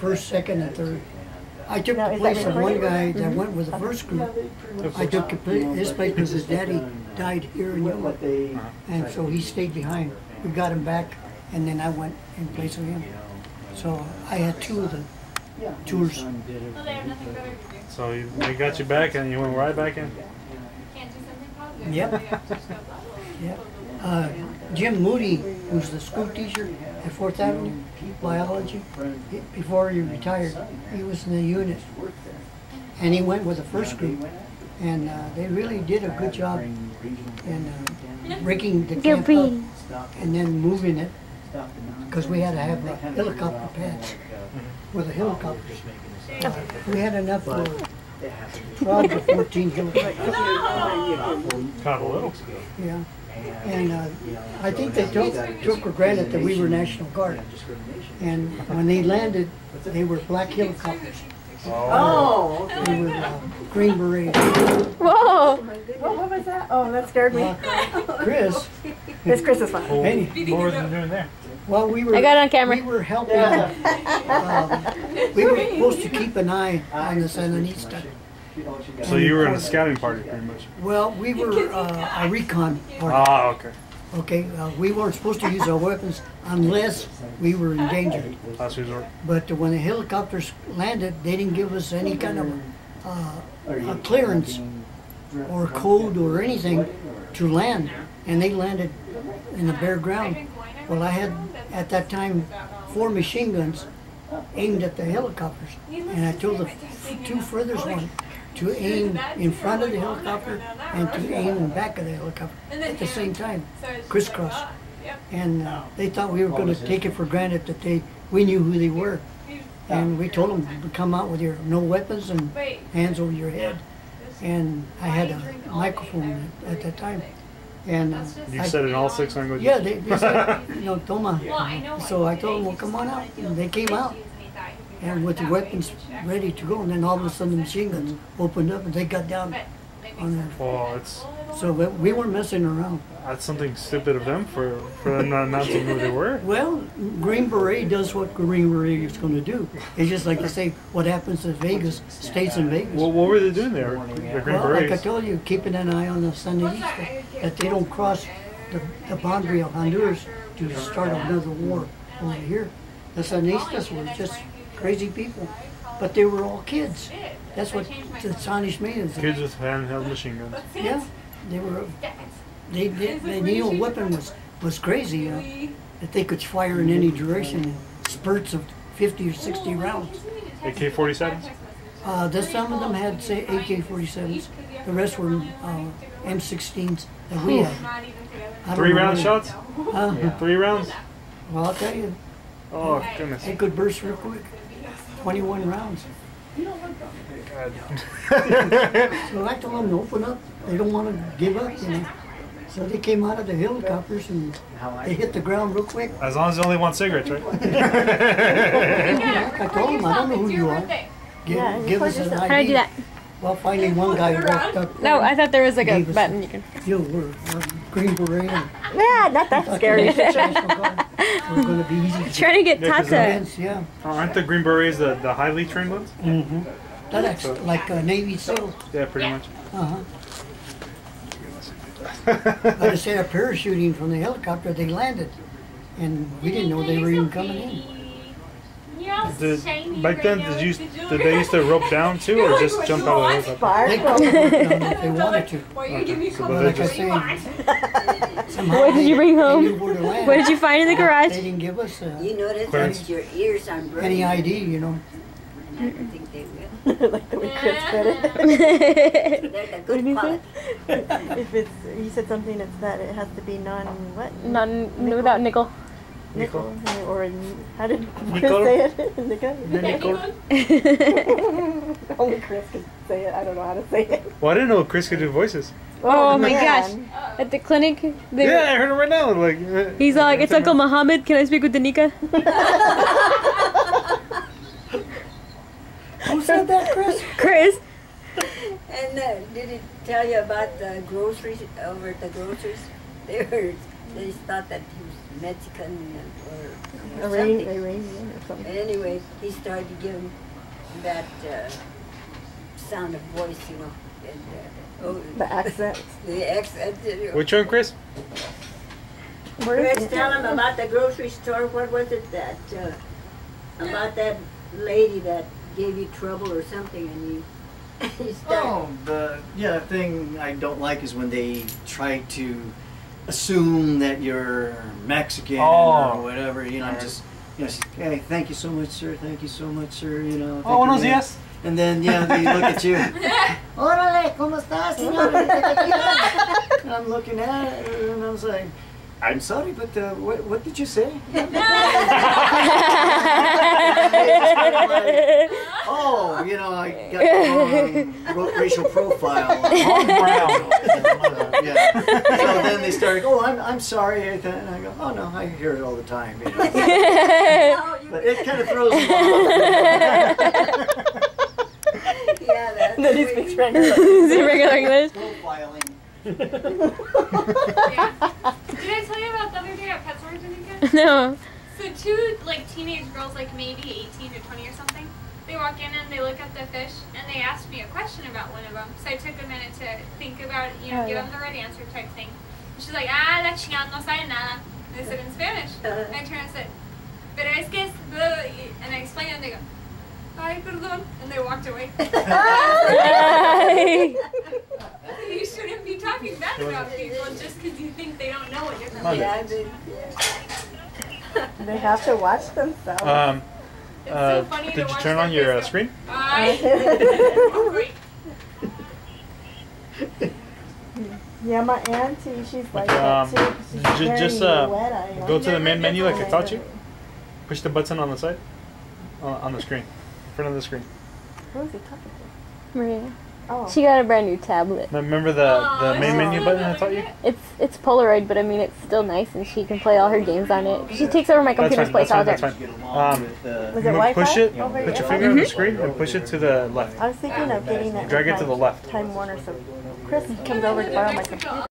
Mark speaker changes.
Speaker 1: first, second, and third. I took the place of one guy that went with the first group. I took his place because his daddy died here in Yuma, and so he stayed behind. We got him back, and then I went in place of him. So I had 2 of the tours.
Speaker 2: So they got you back, and you went right back in.
Speaker 1: Yep. Yep. Jim Moody, who's the school teacher at 4th Avenue, biology, before he retired, he was in the unit. And he went with the first group. And they really did a good job in breaking the camp up and then moving it. Because we had to have helicopter pads with the helicopters. We had enough for 12 to 14 helicopters.
Speaker 2: Kind of little.
Speaker 1: Yeah. And I think they took for granted that we were National Guard. And when they landed, they were black helicopters.
Speaker 3: Oh,
Speaker 1: They were Green Berets.
Speaker 4: Whoa!
Speaker 3: what was that? Oh, that scared me.
Speaker 1: Chris.
Speaker 3: It's Chris's fun.
Speaker 1: Hey,
Speaker 2: What was he doing there?
Speaker 1: well, we were.
Speaker 4: I got it on camera.
Speaker 1: We were helping. We were supposed to keep an eye on the Sandinista.
Speaker 2: So you were in a scouting party, pretty much.
Speaker 1: Well, we were a recon party.
Speaker 2: Ah, okay.
Speaker 1: Okay, we weren't supposed to use our weapons unless we were endangered.
Speaker 2: Last resort.
Speaker 1: But when the helicopters landed, they didn't give us any kind of a clearance or code or anything to land, and they landed in the bare ground. Well, I had at that time 4 machine guns aimed at the helicopters, and I told the 2 furthest one to aim in front of the helicopter and to aim in back of the helicopter at the same time, crisscross. And they thought we were going to take it for granted that we knew who they were. And we told them to come out with your no weapons and hands over your head. And I had a microphone at that time. And
Speaker 2: You said in all 6 languages?
Speaker 1: yeah, they said, toma. So I told them, well, come on out. And they came out. And with the weapons ready to go, and then all of a sudden the machine guns opened up and they got down on there.
Speaker 2: Well,
Speaker 1: So we weren't messing around.
Speaker 2: that's something stupid of them for them not announcing who they were.
Speaker 1: Well, Green Beret does what Green Beret is going to do. It's just like they say, what happens in Vegas stays in Vegas.
Speaker 2: Well, what were they doing there? The Green
Speaker 1: Well, like I
Speaker 2: Berets?
Speaker 1: told you, keeping an eye on the Sandinista, that they don't cross the boundary of Honduras to start another war over here. The Sandinistas were just crazy people, but they were all kids. That's what the Spanish made us.
Speaker 2: Kids with handheld machine guns.
Speaker 1: Yeah, they were. They knew a weapon was crazy. That they could fire in any direction in spurts of 50 or 60 rounds.
Speaker 2: AK-47s?
Speaker 1: Some of them had, say, AK-47s. The rest were M16s that we had.
Speaker 2: 3-round shots?
Speaker 1: 3
Speaker 2: 3 rounds?
Speaker 1: Well, I'll tell you,
Speaker 2: Oh, goodness.
Speaker 1: it could burst real quick. 21 rounds.
Speaker 2: God.
Speaker 1: So I told them to open up. They don't want to give up, So they came out of the helicopters and they hit the ground real quick.
Speaker 2: As long as they only want cigarettes, right?
Speaker 1: I told them, I don't know who you are. Give us an ID.
Speaker 4: How do I do that?
Speaker 1: Well, finally one guy walked up.
Speaker 4: No, I thought there was like a
Speaker 1: Gave us
Speaker 4: button you can.
Speaker 1: You were Green Beret.
Speaker 3: Yeah, not that scary.
Speaker 1: We're going to be easy.
Speaker 4: Trying to get
Speaker 2: Yeah, 'cause
Speaker 4: Tata.
Speaker 1: Yeah.
Speaker 2: Aren't the Green Berets the highly trained ones?
Speaker 1: Mm-hmm. That's like Navy SEALs.
Speaker 2: Yeah, pretty much.
Speaker 1: Uh-huh. But instead of parachuting from the helicopter, they landed. And we didn't know they were even coming in.
Speaker 2: Back then, did they used to rope down too, or just jump out of the helicopter?
Speaker 1: They could have worked on it if they wanted to.
Speaker 2: So
Speaker 1: But
Speaker 2: they
Speaker 1: like I
Speaker 2: just,
Speaker 1: say, somehow
Speaker 4: What did you bring
Speaker 1: they
Speaker 4: home?
Speaker 1: knew where to land.
Speaker 4: What did you find in the
Speaker 1: They
Speaker 4: garage?
Speaker 1: didn't give us
Speaker 5: You notice
Speaker 2: Clearance.
Speaker 5: that your ears are burning.
Speaker 1: any ID,
Speaker 5: I don't think they will.
Speaker 3: Like the way Chris said it.
Speaker 5: They're the
Speaker 4: What
Speaker 5: good
Speaker 4: did he say?
Speaker 5: quality.
Speaker 3: If it's, you said something that's that it has to be what?
Speaker 4: Not without nickel.
Speaker 3: Nickel. Or how did Chris
Speaker 2: Nickel.
Speaker 3: say it? Nickel.
Speaker 2: Nickel.
Speaker 3: Only Chris could say it. I don't know how to say it.
Speaker 2: Well, I didn't know Chris could do voices.
Speaker 4: Oh my
Speaker 3: man.
Speaker 4: gosh! At the clinic, they
Speaker 2: Yeah, I heard it right now. Like,
Speaker 4: he's all like, "It's Uncle Muhammad. Can I speak with Danica?"
Speaker 1: Who said that, Chris?
Speaker 4: Chris.
Speaker 5: And did it tell you about the groceries, over at the groceries? They thought that he was Mexican or something.
Speaker 3: Iranian or awesome.
Speaker 5: Anyway, he started giving that sound of voice, you know. And,
Speaker 3: The accent.
Speaker 5: the accent. You know.
Speaker 2: Which one, Chris?
Speaker 5: Chris, tell him about the grocery store. What was it that, about that lady that gave you trouble or something and you started.
Speaker 6: Oh, the thing I don't like is when they try to assume that you're Mexican or whatever. You know, I'm just, you know, hey, thank you so much, sir. Thank you so much, sir. You know.
Speaker 2: Oh, buenos días.
Speaker 6: And then, yeah, they look at you. Órale, ¿cómo estás, señor? And I'm looking at it, and I was like, I'm sorry, but what did you say? Oh, you know, I got the wrong racial profile. Yeah. So then they started, oh, I'm sorry. And I go, oh, no, I hear it all the time. You know. But it kind of throws me off.
Speaker 5: Yeah, that's
Speaker 3: Then he speaks regular.
Speaker 4: Is it regular English?
Speaker 6: Profiling.
Speaker 7: Yeah. Did I tell you about the other day at PetSmart, Danica?
Speaker 4: No.
Speaker 7: So two teenage girls, like maybe 18 or 20 or something, they walk in and they look at the fish and they asked me a question about one of them. So I took a minute to think about it, you know, give them the right answer type thing. And she's like, la chingada no sabe nada. And they said in Spanish. And I turned and said, pero es que es blah, and I explained it and they go, ay, perdón, and they walked away. You shouldn't be talking bad about people just because you think they don't know what you're talking about.
Speaker 3: They have to watch themselves.
Speaker 7: It's so funny
Speaker 2: Did
Speaker 7: to
Speaker 2: you
Speaker 7: watch
Speaker 2: turn
Speaker 7: their
Speaker 2: on your
Speaker 7: face go,
Speaker 2: screen?
Speaker 7: oh, great.
Speaker 3: Yeah, my auntie, she's like
Speaker 2: Um,
Speaker 3: that too. She's
Speaker 2: just
Speaker 3: very wet-eyed.
Speaker 2: go to the main menu like I taught you. Push the button on the side, on the screen, in front of the screen.
Speaker 3: Who is he talking to?
Speaker 4: Maria.
Speaker 3: Oh.
Speaker 4: She got a brand new tablet.
Speaker 2: Remember the main menu button I taught you?
Speaker 4: It's Polaroid, but I mean it's still nice, and she can play all her games on it. She takes over my computer to play solitaire.
Speaker 2: That's fine.
Speaker 3: Was it Wi-Fi?
Speaker 2: Push it.
Speaker 3: Over
Speaker 2: Put your
Speaker 3: here?
Speaker 2: finger on the screen and push it to the left.
Speaker 3: I was thinking of getting it.
Speaker 2: Drag
Speaker 3: with
Speaker 2: it to
Speaker 3: my
Speaker 2: the left.
Speaker 3: Time Warner, so Chris comes over to borrow my computer.